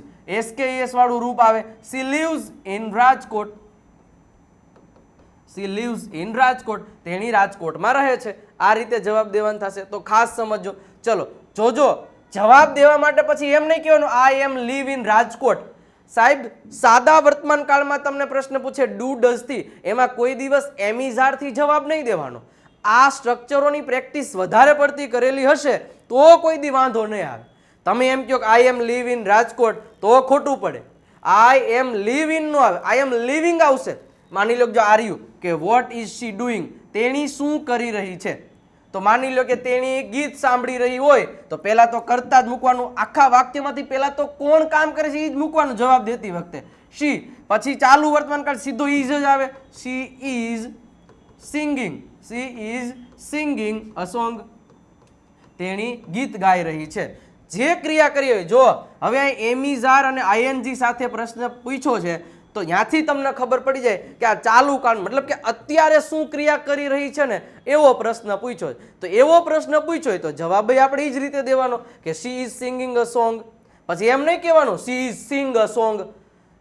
SKES વાળું રૂપ આવે, C leaves in Rajkot, C leaves in Rajkot, તેણી રાજકોટમાં રહે છે. આ રીતે જવાબ દેવાનો થશે. તો ખાસ સમજો. ચલો જોજો, જવાબ દેવા માટે પછી એમ નહીં કહેવાનું આઈ એમ લીવ ઇન રાજકોટ. સાહેબ સાદા વર્તમાન કાળમાં તમને પ્રશ્ન પૂછે ડુ ડઝ થી, એમાં કોઈ દિવસ એમિઝાર થી જવાબ નહીં દેવાનો. આ સ્ટ્રક્ચરોની પ્રેક્ટિસ વધારે પડતી કરેલી હશે તો કોઈ દી વાંધો નહીં આવે. તમે એમ કહો કે આઈ એમ લીવ ઇન રાજકોટ તો ખોટું પડે. આઈ એમ લીવ ઇન નો આવે, આઈ એમ લિવિંગ આવશે. માની લો જો આર્યુ કે વોટ ઇઝ શી ડુઈંગ, તેણી શું કરી રહી છે. તો માની લો કે તેણી ગીત સાંભળી રહી હોય તો પહેલા તો કરતા જ મૂકવાનું. આખા વાક્યમાંથી પહેલા તો કોણ કામ કરે છે એ જ મૂકવાનું જવાબ દેતી વખતે, શી. પછી ચાલુ વર્તમાન કાળ સીધો ઇઝ જ આવે, she is singing, she is singing a song, તેણી ગીત ગાઈ રહી છે. જે ક્રિયા કરી હોય, જો હવે એમિઝાર અને આઈએનજી સાથે પ્રશ્ન પૂછ્યો છે તો ત્યાંથી તમને ખબર પડી જાય કે આ ચાલુ કાળ મતલબ કે અત્યારે શું ક્રિયા કરી રહી છે ને એવો પ્રશ્ન પૂછ્યો. તો એવો પ્રશ્ન પૂછ્યો તો જવાબ આપણે એ જ રીતે દેવાનો કે she is singing a song. પછી એમ નહીં કહેવાનું she is Singh a song.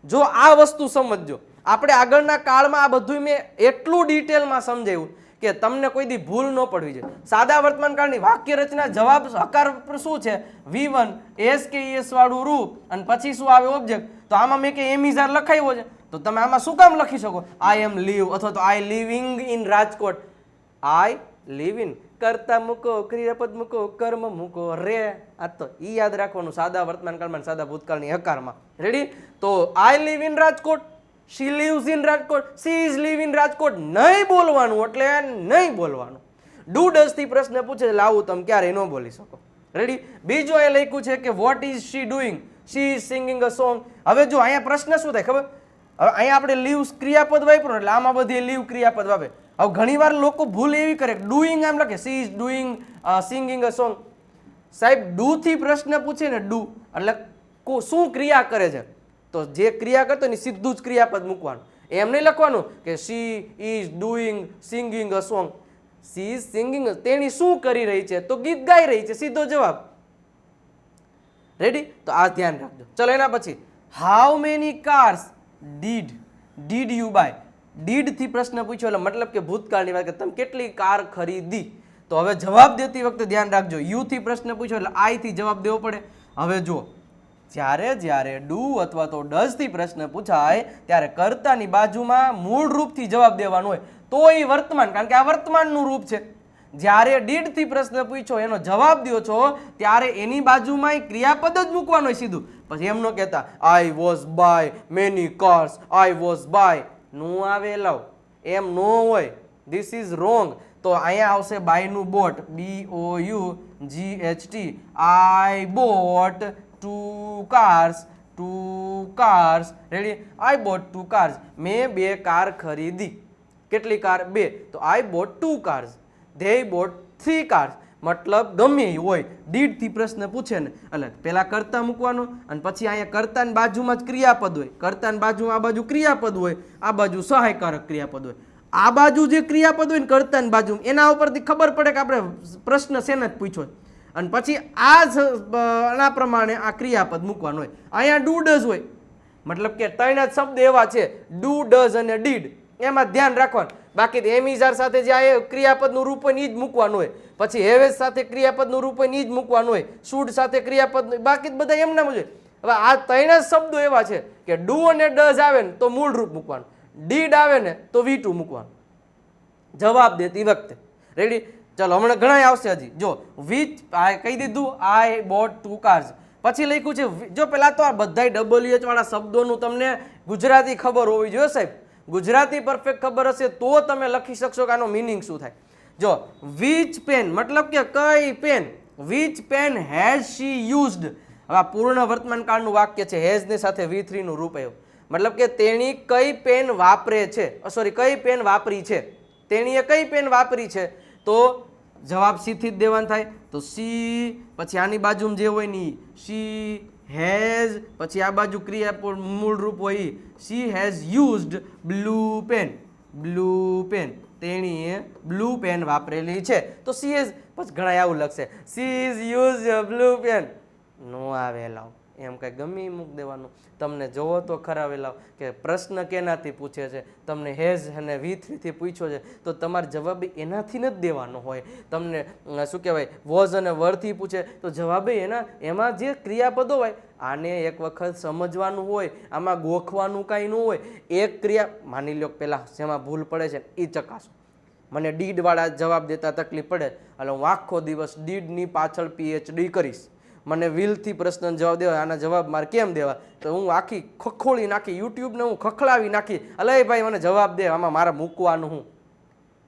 જો આ વસ્તુ સમજજો, આપણે આગળના કાળમાં આ બધું મેં એટલું ડિટેલમાં સમજાવ્યું કે તમને કોઈ દી ભૂલ ન પડવી જોઈએ. સાદા વર્તમાનકાળની વાક્ય રચના જવાબ હકાર પર શું છે? V1 એસ કે એસ વાળું રૂપ અને પછી શું આવે? ઓબ્જેક્ટ. તો આમાં મેં કે એમ ઇઝ આર લખાવ્યો છે, તો તમે આમાં શું કામ લખી શકો? આઈ એમ લીવ અથવા તો I living in Rajkot. I live in, કરતા મૂકો, ક્રિયાપદ મૂકો, કર્મ મૂકો, રે. આ તો ઈ યાદ રાખવાનું સાદા વર્તમાનકાળમાં સાદા ભૂતકાળની હકારમાં. રેડી? તો I live in Rajkot, she lives in Rajkot, she is live in Rajkot. નહીં બોલવાનું એટલે નહીં બોલવાનું. ડુ ડઝ થી પ્રશ્ન પૂછે એટલે આવું તમે ક્યારેય ન બોલી શકો. રેડી? બીજો એ લખ્યું છે કે what is she doing? She is singing a song. હવે જો અહીંયા પ્રશ્ન શું થાય ખબર? હવે અહીંયા આપણે લીવ્સ ક્રિયાપદ વાપરો એટલે આમાં બધી લીવ ક્રિયાપદ વાપરે. હવે ઘણીવાર લોકો ભૂલ એવી કરે કે ડુઈંગ આમ લખે, she is doing singing a song. સાહેબ ડુ થી પ્રશ્ન પૂછે ને, ડુ એટલે શું ક્રિયા કરે છે, તો જે ક્રિયા કરતો ને સીધું જ ક્રિયાપદ મૂકવાનું. એમ નહીં લખવાનું કે she is doing singing a song. She is singing, તેણી શું કરી રહી છે? તો ગીત ગાઈ રહી છે, સીધો જવાબ. રેડી? તો આ ધ્યાન રાખજો. ચલો એના પછી how many cars did you buy. Did થી પ્રશ્ન પૂછ્યો એટલે મતલબ કે ભૂતકાળની વાત કે તમે કેટલી કાર ખરીદી. તો હવે જવાબ દેતી વખતે ધ્યાન રાખજો, યુ થી પ્રશ્ન પૂછ્યો એટલે આઈ થી જવાબ દેવો પડે. હવે જો જ્યારે ડુ અથવા તો ડઝ થી પ્રશ્ન પૂછાય ત્યારે કર્તાની બાજુમાં મૂળ રૂપથી જવાબ દેવાનો હોય તો એ વર્તમાન, કારણ કે આ વર્તમાનનું રૂપ છે. જ્યારે ડીડ થી પ્રશ્ન પૂછ્યો એનો જવાબ દો છો ત્યારે એની બાજુમાં ક્રિયાપદ જ મૂકવાનું હોય સીધું. પછી એમ ન કહેતા I was buy many cars, I was buy. નું આવે લવ, એમ નો હોય. This is wrong. તો અહીંયા આવશે બાયનું bought, BOUGHT. I bought 2 cars. Ready? I bought 2 cars. મેં 2 કાર ખરીદી. કેટલી કાર? 2. તો આઈ bought 2 cars. they bought 3 cars. મતલબ ગમે એ હોય, ડીડ થી પ્રશ્ન પૂછે ને એટલે પેલા કર્તા મૂકવાનું અને પછી અહીંયા કર્તાની બાજુમાં જ ક્રિયાપદ હોય. કર્તાની બાજુમાં આ બાજુ ક્રિયાપદ હોય, આ બાજુ સહાયકારક ક્રિયાપદ હોય. આ બાજુ જે ક્રિયાપદ હોય ને કર્તાની બાજુ, એના ઉપરથી ખબર પડે કે આપણે પ્રશ્ન શેને જ પૂછ્યો. અને પછી આના પ્રમાણે આ ક્રિયાપદ મૂકવાનું હોય. અહીંયા ડુ ડઝ હોય, મતલબ કે ત્રણ જ શબ્દ એવા છે, ડુ ડઝ અને ડીડ. એમાં ધ્યાન રાખવાનું. બાકી એમ ઇઝ સાથે જે આ ક્રિયાપદનું રૂપ હોય ને એ જ મૂકવાનું હોય. પછી હેવેઝ સાથે ક્રિયાપદનું રૂપ હોય ને એ જ મૂકવાનું હોય. શુડ સાથે ક્રિયાપદ, બાકી બધા એમના જ હોય. હવે આ ત્રણ જ શબ્દો એવા છે કે ડુ અને ડઝ આવે ને તો મૂળ રૂપ મૂકવાનું, ડીડ આવે ને તો V2 મૂકવાનું જવાબ દેતી વખતે. રેડી? ચલો હમણાં ઘણા આવશે હજી. જો વિચ કહી દીધું, આઈ બોટ 2 cars. પછી લખ્યું છે, જો પેલા તો આ બધા WH વાળા શબ્દોનું તમને ગુજરાતી ખબર હોવી જોઈએ સાહેબ. ગુજરાતી પરફેક્ટ ખબર હશે તો તમે લખી શકશો કે આનો મિનિંગ શું થાય. જો વિચ પેન મતલબ કે કઈ pen, which pen has she used. હવે આ પૂર્ણ વર્તમાન કાળનું વાક્ય છે, હેઝ ની સાથે V3 નું રૂપ આવ્યું. મતલબ કે તેણી કઈ પેન વાપરે છે, સોરી કઈ પેન વાપરી છે, તેણીએ કઈ પેન વાપરી છે. તો જવાબ સી થી જ દેવાનું થાય. તો સી પછી આની બાજુમાં જે હોય ને શી હેઝ, પછી આ બાજુ ક્રિયા મૂળ રૂપ હોય she has used blue pen. Blue pen, તેણીએ બ્લુ પેન વાપરેલી છે. તો સી હેઝ, પછી ઘણા આવું લખશે she is use blue pen. નો આવે લાવ, એમ કઈ ગમે મૂક દેવાનું. તમને જોવો તો ખરા વેલા કે પ્રશ્ન કેનાથી પૂછે છે, તમને હેઝ અને V3 થી પૂછ્યો છે તો તમારે જવાબ એનાથી ન જ દેવાનો હોય. તમને શું કહેવાય વોઝ અને વરથી પૂછે તો જવાબ એમાં જે ક્રિયાપદો હોય આને એક વખત સમજવાનું હોય, આમાં ગોખવાનું કાંઈ ન હોય. એક ક્રિયા માની લો પહેલાં જેમાં ભૂલ પડે છે એ ચકાસો. મને ડીડવાળા જવાબ દેતા તકલીફ પડે એટલે હું આખો દિવસ ડીડની પાછળ PhD કરીશ. મને વિલથી પ્રશ્ન જવાબ દેવા, આના જવાબ મારે કેમ દેવા, તો હું આખી ખખોળી નાખી, યુટ્યુબને હું ખખડાવી નાખી, અલે ભાઈ મને જવાબ દે, આમાં મારે મૂકવાનું હું.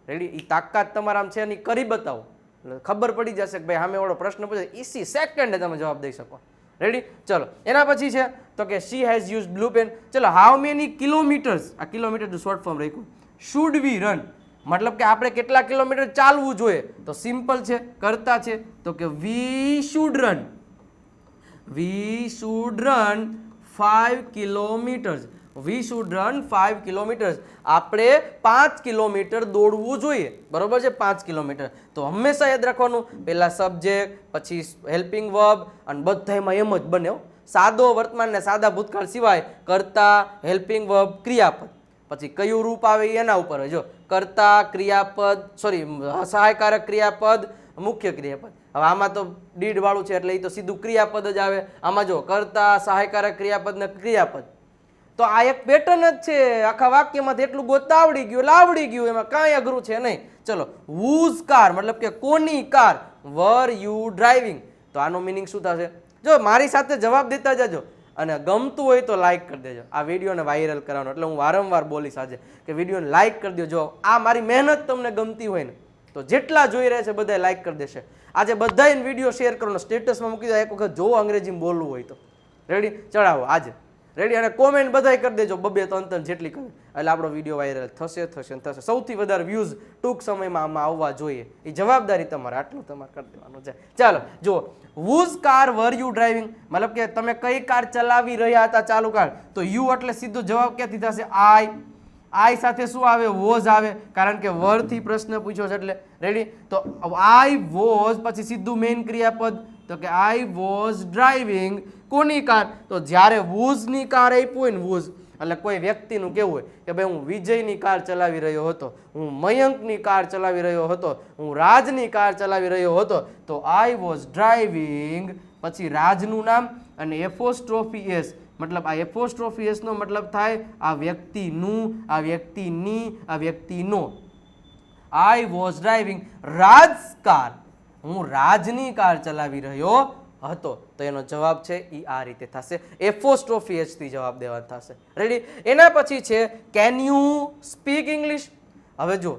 રેડી? એ તાકાત તમારા આમ છે એની કરી બતાવો એટલે ખબર પડી જશે કે ભાઈ સામે વાળો પ્રશ્ન પૂછે ઇસી સેકન્ડે તમે જવાબ દઈ શકો. રેડી? ચલો એના પછી છે તો કે she has use blue pen. ચલો હાઉ મેની કિલોમીટર્સ, આ કિલોમીટર શોર્ટ ફોર્મ રાખ્યું. શુડ વી રન મતલબ કે આપણે કેટલા કિલોમીટર ચાલવું જોઈએ, તો સિમ્પલ છે, કરતા છે તો કે we should run. We should run 5 kilometers. We should run 5 kilometers. આપણે 5 કિલોમીટર દોડવું જોઈએ. બરોબર છે? 5 કિલોમીટર. તો હંમેશા યાદ રાખવાનું, પહેલા સબ્જેક્ટ, પછી હેલ્પિંગ વર્બ અને બધામાં એમ જ બને. સાદો વર્તમાન ને સાદા ભૂતકાળ સિવાય કરતા, હેલ્પિંગ વર્બ, ક્રિયાપદ, પછી કયું રૂપ આવે એ એના ઉપર હોય. જો કર્તા ક્રિયાપદ સહાયકારક ક્રિયાપદ મુખ્ય ક્રિયાપદ. હવે આમાં તો ડીડ વાળું છે એટલે એ તો સીધું ક્રિયાપદ જ આવે. આમાં જો કર્તા સહાયકારક ક્રિયાપદ ને ક્રિયાપદ. તો આ એક પેટર્ન જ છે. આખા વાક્યમાંથી એટલું ગોતતા આવડી ગયું એટલે આવડી ગયું, એમાં કાંઈ અઘરું છે નહીં. ચલો, whose car મતલબ કે કોની કાર were you driving? તો આનો મિનિંગ શું થશે? જો મારી સાથે જવાબ દેતા જજો અને ગમતું હોય તો લાઈક કરી દેજો. આ વિડીયોને વાયરલ કરવાનો એટલે હું વારંવાર બોલીશ આજે કે વિડીયોને લાઈક કરી દો. જો આ મારી મહેનત તમને ગમતી હોય ને તો જેટલા જોઈ રહ્યા છે બધા લાઈક કરી દેશે. આજે બધાને વિડીયો શેર કરવાનો, સ્ટેટસમાં મૂકી દો. એક વખત જો અંગ્રેજીમાં બોલવું હોય તો રેડી ચડાવો આજે રેડી. અને કોમેન્ટ બધાય કરી દેજો 2-3 જેટલી કરે એટલે આપણો વિડીયો વાયરલ થશે થશે થશે. સૌથી વધારે વ્યૂઝ ટૂંક સમયમાં આમાં આવવા જોઈએ. એ જવાબદારી તમારે, આટલું તમારે કરી દેવાનું છે. ચાલો જુઓ, whose car were you driving મતલબ કે તમે કઈ કાર ચલાવી રહ્યા હતા ચાલુ કાર. તો યુ એટલે સીધો જવાબ ક્યાંથી થશે? આઈ સાથે શું આવે? વોઝ આવે, કારણ કે were થી પ્રશ્ન પૂછ્યો છે એટલે રેડી. તો આઈ વોઝ પછી સીધું મેઇન ક્રિયાપદ. તો કે આઈ વોઝ ડ્રાઇવિંગ કોની કાર? તો જ્યારે whose ની કાર આપ્યું હોય ને, whose એટલે કોઈ વ્યક્તિનું કેવું હોય કે ભાઈ હું વિજયની કાર ચલાવી રહ્યો હતો, હું મયંકની કાર ચલાવી રહ્યો હતો, હું રાજની કાર ચલાવી રહ્યો હતો. તો આઈ વોઝ ડ્રાઇવિંગ પછી રાજનું નામ અને એપોસ્ટ્રોફી એસ મતલબ આ એપોસ્ટ્રોફી એસ નો મતલબ થાય આ વ્યક્તિનું, આ વ્યક્તિની, આ વ્યક્તિનો. આઈ વોઝ ડ્રાઇવિંગ રાજ્સ કાર, હું રાજની કાર ચલાવી રહ્યો હતો. તો એનો જવાબ છે એ આ રીતે થશે. એપોસ્ટ્રોફી એચ થી જવાબ દેવાનો થશે. રેડી. એના પછી છે કેન યુ સ્પીક ઇંગ્લિશ. હવે જો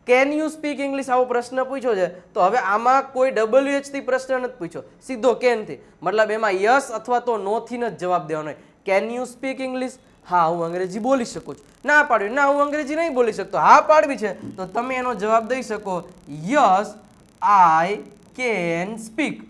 કેન યુ સ્પીક ઇંગ્લિશ આવો પ્રશ્ન પૂછ્યો છે તો હવે આમાં કોઈ WH થી પ્રશ્ન નથી પૂછ્યો, સીધો કેન થી. મતલબ એમાં યસ અથવા તો નો થી જ જવાબ દેવાનો. Can you speak English? હા હું અંગ્રેજી બોલી શકું છું. ના પાડવી, ના હું અંગ્રેજી નહીં બોલી શકતો. હા પાડવી છે તો તમે એનો જવાબ દઈ શકો yes I can speak.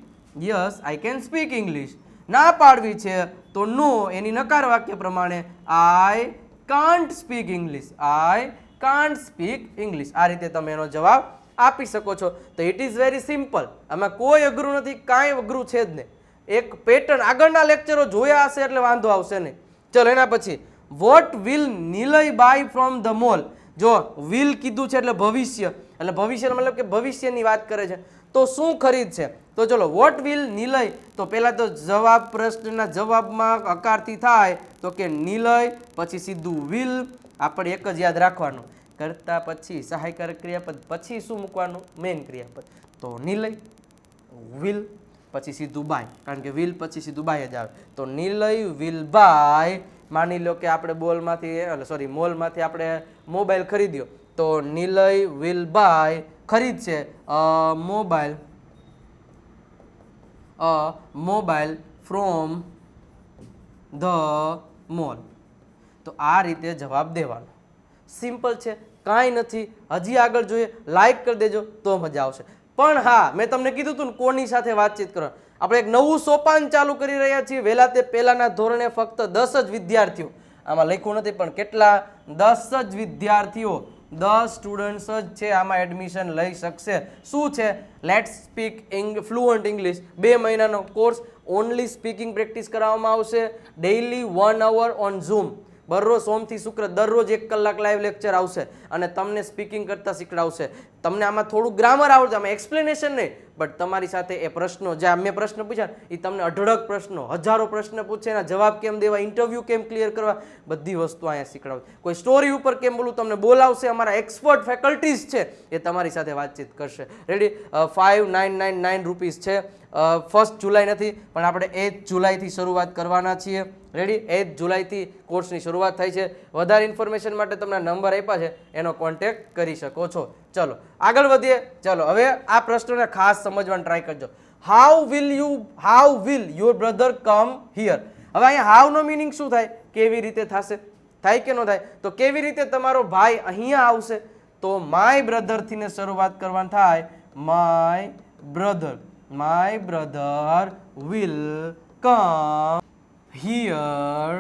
Yes I can speak English. ના પાડવી છે તો નો, એની નકાર વાક્ય પ્રમાણે I can't speak English. I can't speak English. આ રીતે તમે એનો જવાબ આપી શકો છો. તો ઇટ ઇઝ વેરી સિમ્પલ. આમાં કોઈ અઘરું નથી, કાંઈ અઘરું છે જ નહીં. એક પેટર્ન આગળના લેક્ચરો જોયા હશે એટલે વાંધો આવશે નહીં. ચલો એના પછી what will Nilay buy from the mall. જો વિલ કીધું છે એટલે ભવિષ્ય, એટલે ભવિષ્ય મતલબ કે ભવિષ્યની વાત કરે છે. તો શું ખરીદ છે? તો ચલો વોટ વિલ નિલય. તો પહેલા તો જવાબ પ્રશ્નના જવાબમાં હકારથી થાય તો કે નિલય પછી સીધું વિલ. આપણે એક જ યાદ રાખવાનું, કરતા પછી સહાયકારક ક્રિયાપદ પછી શું મૂકવાનું? મેઇન ક્રિયાપદ. તો નિલય વિલ પછી સીધું બાય, કારણ કે વિલ પછી સીધું બાય જ આવે. તો નિલય વિલ બાય. માની લો કે આપણે મોલમાંથી આપણે મોબાઈલ ખરીદ્યો તો નિલય વિલ બાય ખરીદશે મોબાઈલ ફ્રોમ ધ મોલ. તો આ રીતે જવાબ દેવાનો. સિમ્પલ છે, કાંઈ નથી. હજી આગળ જોઈએ, લાઈક કરી દેજો તો મજા આવશે. પણ હા, મેં તમને કીધું હતું ને કોની સાથે વાતચીત કરો. આપણે એક નવું સોપાન ચાલુ કરી રહ્યા છીએ. વહેલા તે પહેલાના ધોરણે ફક્ત 10 જ વિદ્યાર્થીઓ, આમાં લખ્યું નથી પણ કેટલા, 10 જ વિદ્યાર્થીઓ, 10 સ્ટુડન્ટ્સ જ છે આમાં એડમિશન લઈ શકશે. શું છે? Let's speak fluent English. 2 મહિનાનો કોર્સ. ઓનલી સ્પીકિંગ પ્રેક્ટિસ કરાવવામાં આવશે. Daily 1 hour on zoom. દરરોજ સોમથી શુક્ર દરરોજ 1 કલાક લાઈવ લેક્ચર આવશે અને તમને સ્પીકિંગ કરતા શીખડાવશે. તમને આમાં થોડું ગ્રામર આવડશે, આમાં એક્સપ્લેનેશન નહીં, બટ તમારી સાથે એ પ્રશ્નો જે મેં પ્રશ્ન પૂછ્યા એ તમને અઢળક પ્રશ્નો, હજારો પ્રશ્ન પૂછે, એના જવાબ કેમ દેવા, ઇન્ટરવ્યૂ કેમ ક્લિયર કરવા, બધી વસ્તુ અહીંયા શીખડાવશે. કોઈ સ્ટોરી ઉપર કેમ બોલવું તમને બોલાવશે. અમારા એક્સપર્ટ ફેકલ્ટીઝ છે એ તમારી સાથે વાતચીત કરશે. રેડી. 5999 રૂપીસ છે. 1 જુલાઈ નથી પણ આપણે 8 જુલાઈથી શરૂઆત કરવાના છીએ. રેડી. 8 જુલાઈથી કોર્સની શરૂઆત થાય છે. વધારે ઇન્ફોર્મેશન માટે તમને નંબર આપ્યા છે, એનો કોન્ટેક્ટ કરી શકો છો. ચલો આગળ વધીએ. ચલો હવે આ પ્રશ્નોને ખાસ સમજવાનો ટ્રાય કરજો. How will your brother come here. હવે અહીંયા હાઉ નો મિનિંગ શું થાય? કેવી રીતે થશે? થાય કે ન થાય? તો કેવી રીતે તમારો ભાઈ અહીંયા આવશે? તો માય બ્રધર થી ને શરૂઆત કરવાની થાય. My brother will come here.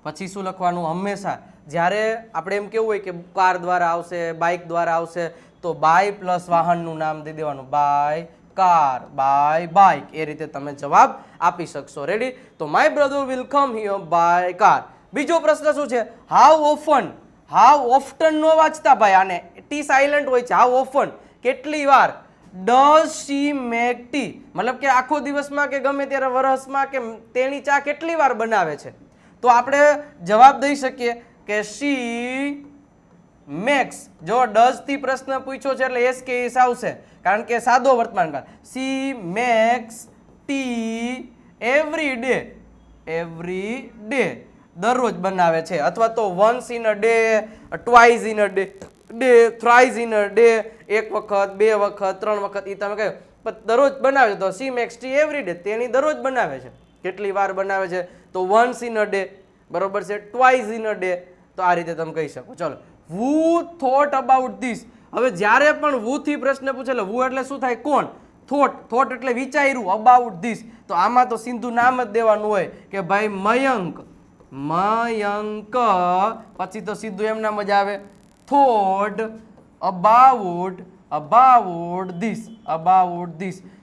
પછી શું લખવાનું? હંમેશા જ્યારે આપણે એમ કેવું હોય કે કાર દ્વારા આવશે, બાઇક દ્વારા આવશે, તો બાય પ્લસ વાહનનું નામ દઈ દેવાનું. By car, by bike. એ રીતે તમે જવાબ આપી શકશો. રેડી. તો my brother will come here by car. બીજો પ્રશ્ન શું છે? હાઉ ઓફટન નો વાંચતા ભાઈ, આને ટી સાયલન્ટ હોય છે. હાઉ ઓફન, કેટલી વાર. ડઝ શી મેક ટી, મતલબ કે આખો દિવસમાં કે ગમે ત્યારે વરસમાં કે તેણી ચા કેટલી વાર બનાવે છે? તો આપણે જવાબ દઈ શકીએ કે શી મેક્સ. જો ડઝ થી પ્રશ્ન પૂછ્યો છે એટલે એસ કે એસ આવશે, કારણ કે સાદો વર્તમાન કાળ. શી મેક્સ ટી એવરી ડે, દરરોજ બનાવે છે. અથવા તો once in a day, twice in a day, thrice in a day, એક વખત, બે વખત, ત્રણ વખત, એ તમે કહ્યું, પણ દરરોજ બનાવે છે. તો શી મેક્સ ટી એવરી ડે, તેણી દરરોજ બનાવે છે. કેટલી વાર બનાવે છે? તો વન્સ ઇન અ ડે, બરોબર છે. ટ્વાઇસ ઇન અ ડે, તો આ રીતે તમે કહી શકો. ચલો, who thought about this. હવે જ્યારે પણ who થી પ્રશ્ન પૂછે એટલે who એટલે શું થાય? કોણ. થોટ એટલે વિચાર્યું. અબાઉટ ધીસ, તો આમાં તો સીધું નામ જ દેવાનું હોય કે ભાઈ મયંક. પછી તો સીધું એમ નામ જ આવે, થોટ અબાઉટ ધીસ.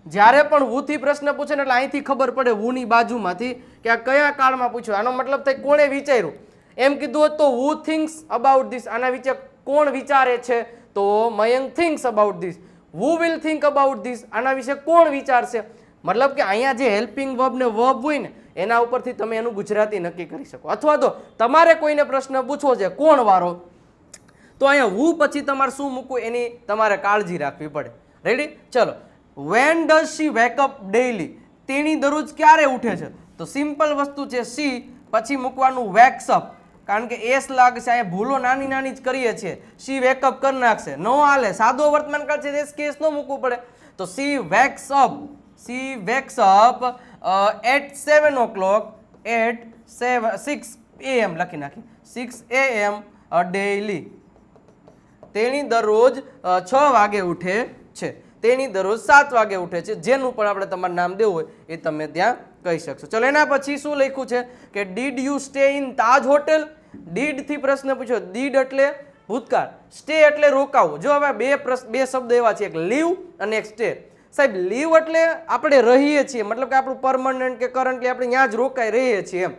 જ્યારે પણ who થી પ્રશ્ન પૂછે ને એટલે અહીંથી ખબર પડે who ની બાજુમાંથી કે આ કયા કાળમાં પૂછ્યો. આનો મતલબ થાય કોણે વિચાર્યું. એમ કીધું હોત તો who thinks about this, આના વિશે કોણ વિચારે છે? તો Mayank thinks about this. who will think about this, આના વિશે કોણ વિચારશે? મતલબ કે અહીંયા જે હેલ્પિંગ વર્બ ને વર્બ હોય ને એના ઉપરથી તમે એનું ગુજરાતી નક્કી કરી શકો. અથવા તો તમારે કોઈને પ્રશ્ન પૂછવો છે કોણ વાળો, તો અહીંયા who પછી તમારે શું મૂકવું એની તમારે કાળજી રાખવી પડે. રેડી? ચલો, when does she wake up daily, તેણી દરરોજ ક્યારે ઉઠે છે? તો સિમ્પલ વસ્તુ છે, she પછી મૂકવાનું wakes up, કારણ કે એસ લાગશે. અહીંયા ભૂલો નાની નાની જ કરીએ છીએ. she wake up કરી નાખશે, નો હાલે. સાદો વર્તમાન કાળ છે, એસ કેસ નો મૂકવું પડે. તો she wakes up at 7 o'clock, at 6 am લખી નાખી, 6 am daily. તેણી દરરોજ 6 વાગે ઉઠે છે. તેણી દરરોજ 7 વાગે ઉઠે છે. જેનું પણ આપણે તમારું નામ દેવું હોય એ તમે ત્યાં કહી શકશો. ચલો, એના પછી શું લખ્યું છે કે did you stay in Taj hotel. Did થી પ્રશ્ન પૂછ્યો. ડીડ એટલે ભૂતકાળ, સ્ટે એટલે રોકાવું. જો હવે બે શબ્દ એવા છે, એક લીવ અને એક સ્ટે. સાહેબ, લીવ એટલે આપણે રહીએ છીએ, મતલબ કે આપણું પરમનન્ટ કે કરન્ટલી આપણે ત્યાં જ રોકાઈ રહીએ છીએ એમ.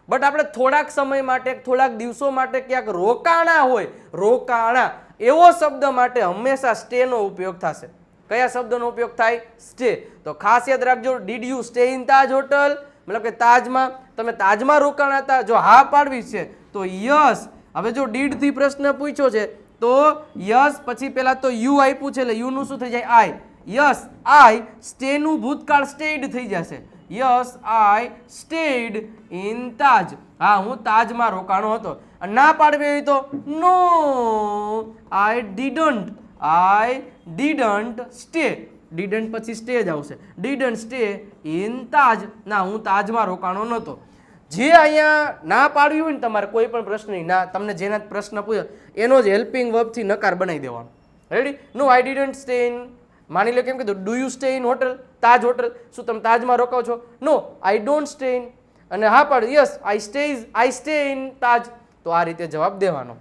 બટ આપણે થોડાક સમય માટે, થોડાક દિવસો માટે ક્યાંક રોકાણા હોય, રોકાણા, એવો શબ્દ માટે હંમેશા સ્ટે નો ઉપયોગ થશે. કયા શબ્દનો ઉપયોગ થાય? સ્ટે. તો ખાસ યાદ રાખજો, did you stay in Taj hotel, મતલબ કે તાજમાં, તમે તાજમાં રોકાણા હતા. જો હા પાડવી છે તો યસ. હવે જો ડીડ થી પ્રશ્ન પૂછ્યો છે તો યસ પછી પેલા તો યુ આપ્યું છે એટલે યુ નું શું થઈ જાય? આઈ. યસ આઈ, સ્ટે નું ભૂતકાળ સ્ટેડ થઈ જશે. યસ આઈ સ્ટેડ ઇન તાજ. હા, હું તાજમાં રોકાણો હતો. ના પાડવી હોય તો નો, આઈ ડીડન્ટ સ્ટે. ડીડન્ટ પછી સ્ટે જ આવશે. ડીડન્ટ સ્ટે ઇન તાજ. ના, હું તાજમાં રોકાણો નહોતો. જે અહીંયા ના પાડવી હોય ને તમારે કોઈ પણ પ્રશ્નની ના, તમને જેના પ્રશ્ન પૂછ્યો એનો જ હેલ્પિંગ વર્બથી નકાર બનાવી દેવાનો. Ready? No, I didn't stay in, માની લો કેમ કીધું, do you stay in hotel, Taj hotel, શું તમે તાજમાં રોકાવ છો? No, I don't stay in. અને હા પાડ્યું, yes I stay in Taj. તો આ રીતે જવાબ દેવાનો.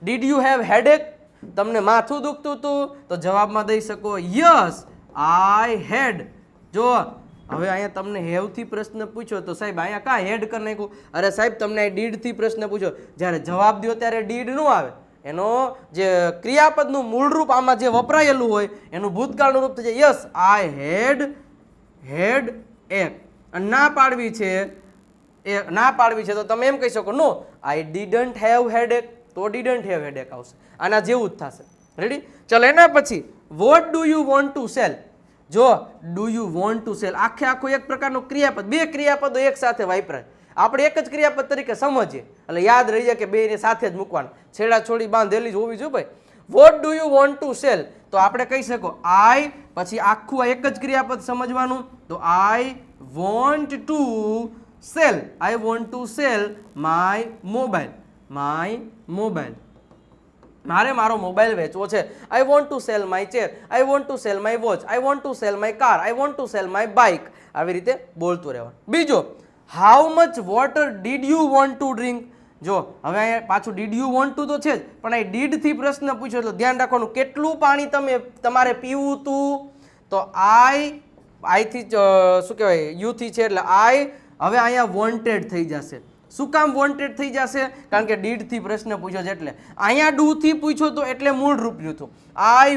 ડીડ યુ હેવ હેડેક, તમને માથું દુખતું હતું? તો જવાબમાં દઈ શકો યસ આઈ હેડ. જો હવે અહીંયા તમને હેવ થી પ્રશ્ન પૂછ્યો તો સાહેબ અહીંયા કા હેડ કરી નાખ્યું? અરે સાહેબ, તમને ડીડ થી પ્રશ્ન પૂછ્યો, જ્યારે જવાબ દો ત્યારે ડીડ નો આવે. એનો જે ક્રિયાપદનું મૂળ રૂપ આમાં જે વપરાયેલું હોય એનું ભૂતકાળનું રૂપ થઈ જાય યસ આઈ હેડ એક. ના પાડવી છે તો તમે એમ કહી શકો no, I didn't have headache. તો ડીડન્ટ હેવ હેડેક આવશે. આના જેવું જ થશે. રેડી? ચલો, એના પછી what do you want to sell. જો do you want to sell આખું એક પ્રકારનું ક્રિયાપદ, બે ક્રિયાપદો એક સાથે વાપરાય. આપણે એક જ ક્રિયાપદ તરીકે સમજીએ એટલે યાદ રહી જાય કે બે સાથે જ મૂકવાનું, છેડા છોડી બાંધેલી જ હોવી જોઈએ ભાઈ. Vote do you want to cell, તો આપણે કહી શકો આઈ, પછી આખું એક જ ક્રિયાપદ સમજવાનું. તો I want to cell, I want to cell my mobile. મારે મારો મોબાઈલ વેચવો છે. I want to cell my chair, I want to cell my watch, I want to cell my car, I want to cell my bike. આવી રીતે બોલતું રહેવાનું. બીજો, how much water did you want two drink. જો હવે અહીંયા પાછું did you want two તો છે જ, પણ અહીં ડીડ થી પ્રશ્ન પૂછ્યો એટલે ધ્યાન રાખવાનું કેટલું પાણી તમારે પીવું હતું. તો આઈ થી શું કહેવાય, યુ થી છે એટલે આઈ. હવે અહીંયા વોન્ટેડ થઈ જશે. શું કામ વોન્ટેડ થઈ જશે? કારણ કે ડીડ થી પ્રશ્ન પૂછ્યો છે એટલે. અહીંયા ડુ થી પૂછ્યો તો એટલે મૂળ રૂપ રહ્યું હતું. I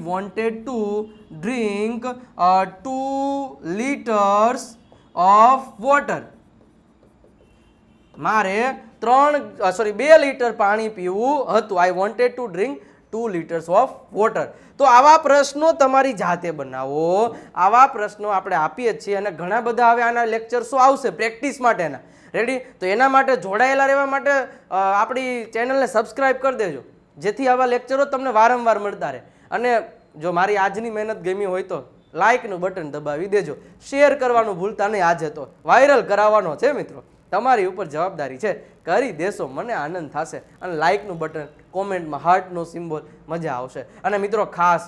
wanted to drink 2 liters of water. મારે 2 લીટર પાણી પીવું હતું. I wanted to drink 2 liters of water. તો આવા પ્રશ્નો તમારી જાતે બનાવો. આવા પ્રશ્નો આપણે આપીએ છીએ અને ઘણા બધા હવે આના લેક્ચર્સો આવશે પ્રેક્ટિસ માટેના. રેડી? તો એના માટે જોડાયેલા રહેવા માટે આપણી ચેનલને સબસ્ક્રાઇબ કરી દેજો, જેથી આવા લેક્ચરો તમને વારંવાર મળતા રહે. અને જો મારી આજની મહેનત ગમી હોય તો લાઇકનું બટન દબાવી દેજો. શેર કરવાનું ભૂલતા નહીં. આજે તો વાયરલ કરાવવાનો છે મિત્રો, તમારી ઉપર જવાબદારી છે. કરી દેશો, મને આનંદ થશે. અને લાઇકનું બટન, કોમેન્ટમાં હાર્ટનો સિમ્બોલ, મજા આવશે. અને મિત્રો ખાસ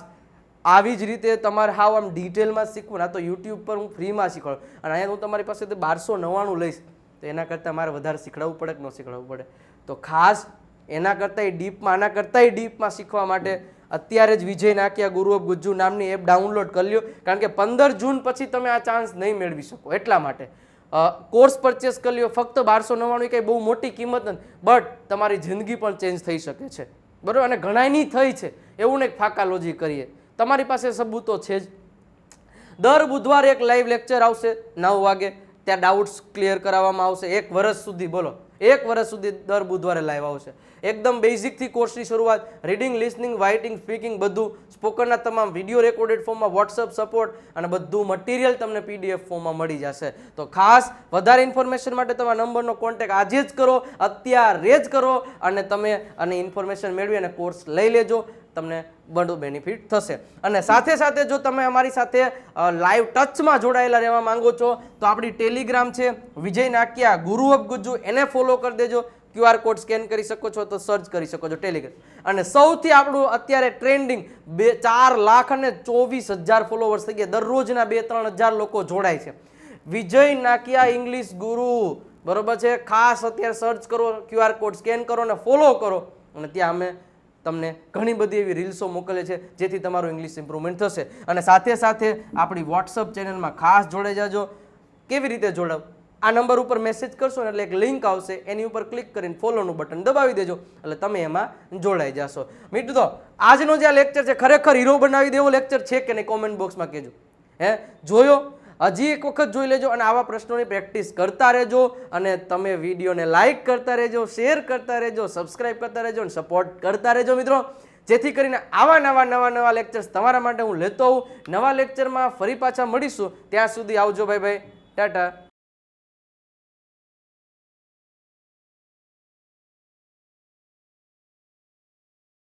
આવી જ રીતે તમારે હાવ આમ ડિટેલમાં શીખવું. આ તો યુટ્યુબ પર હું ફ્રીમાં શીખવાડું, અને અહીંયા હું તમારી પાસે 1299 લઈશ, તો એના કરતાં મારે વધારે શીખડાવવું પડે કે ન શીખડાવવું પડે? તો ખાસ એના કરતાંય ડીપમાં, આના કરતાંય ડીપમાં શીખવા માટે અત્યારે જ વિજય નાકિયા ગુરુ ઓફ ગુજ્જુ નામની એપ ડાઉનલોડ કરી લ્યો. કારણ કે 15 જૂન પછી તમે આ ચાન્સ નહીં મેળવી શકો. એટલા માટે કોર્સ પરચેસ કરી લ્યો. ફક્ત 1299 કંઈ બહુ મોટી કિંમત નથી, બટ તમારી જિંદગી પણ ચેન્જ થઈ શકે છે. બરાબર? અને ઘણાયની થઈ છે, એવું નહીં ફાકા લોજી કરીએ. તમારી પાસે સબૂતો છે જ. દર બુધવારે એક લાઈવ લેક્ચર આવશે 9 વાગે. ત્યાં ડાઉટ્સ ક્લિયર કરાવવામાં આવશે. 1 વર્ષ સુધી, બોલો, 1 વર્ષ સુધી દર બુધવારે લાઈવ આવશે. એકદમ બેઝિકથી કોર્સની શરૂઆત, રીડિંગ, લિસનિંગ, રાઇટિંગ, સ્પીકિંગ બધું, સ્પોકનના તમામ વિડીયો રેકોર્ડેડ ફોર્મમાં, વોટ્સઅપ સપોર્ટ અને બધું મટીરિયલ તમને PDF ફોર્મમાં મળી જશે. તો ખાસ વધારે ઇન્ફોર્મેશન માટે તમારા નંબરનો કોન્ટેક્ટ આજે જ કરો, અત્યારે જ કરો, અને તમે આની ઇન્ફોર્મેશન મેળવી અને કોર્સ લઈ લેજો. તમને બધું બેનિફિટ થશે. અને સાથે સાથે જો તમે અમારી સાથે લાઈવ ટચમાં જોડાયેલા રહેવા માંગો છો તો આપણી ટેલિગ્રામ છે વિજય નાકિયા ગુરુ ઓફ ગુજ્જુ, એને ફોલો કરી દેજો. QR કોડ સ્કેન કરી શકો છો તો સર્ચ કરી શકો છો ટેલિગ્રામ. અને સૌથી આપણું અત્યારે ટ્રેન્ડિંગ 4,24,000 ફોલોવર્સ થઈ ગયા. દરરોજના 2-3 હજાર લોકો જોડાય છે. વિજય નાકિયા ઇંગ્લિશ ગુરુ, બરોબર છે? ખાસ અત્યારે સર્ચ કરો, QR કોડ સ્કેન કરો અને ફોલો કરો. અને ત્યાં અમે તમને ઘણી બધી એવી રીલ્સો મોકલે છે જેથી તમારું ઇંગ્લિશ ઇમ્પ્રુવમેન્ટ થશે. અને સાથે સાથે આપણી વોટ્સઅપ ચેનલમાં ખાસ જોડાઈ જાજો. કેવી રીતે જોડાવ? આ નંબર ઉપર મેસેજ કરશો ને એટલે એક લિંક આવશે, એની ઉપર ક્લિક કરીને ફોલોનું બટન દબાવી દેજો એટલે તમે એમાં જોડાઈ જશો. મિત્રો, આજનો જે આ લેક્ચર છે ખરેખર હીરો બનાવી દેવો લેક્ચર છે કે નહીં? કોમેન્ટ બોક્સમાં કહેજો. જોયો? હજી એક વખત જોઈ લેજો અને આવા પ્રશ્નોની પ્રેક્ટિસ કરતા રહેજો. અને તમે વિડીયોને લાઇક કરતા રહેજો, શેર કરતા રહેજો, સબસ્ક્રાઇબ કરતા રહેજો અને સપોર્ટ કરતા રહેજો મિત્રો, જેથી કરીને આવા નવા લેક્ચર્સ તમારા માટે હું લેતો હોઉં. નવા લેક્ચરમાં ફરી પાછા મળીશું. ત્યાં સુધી આવજો. Bye bye, Tata.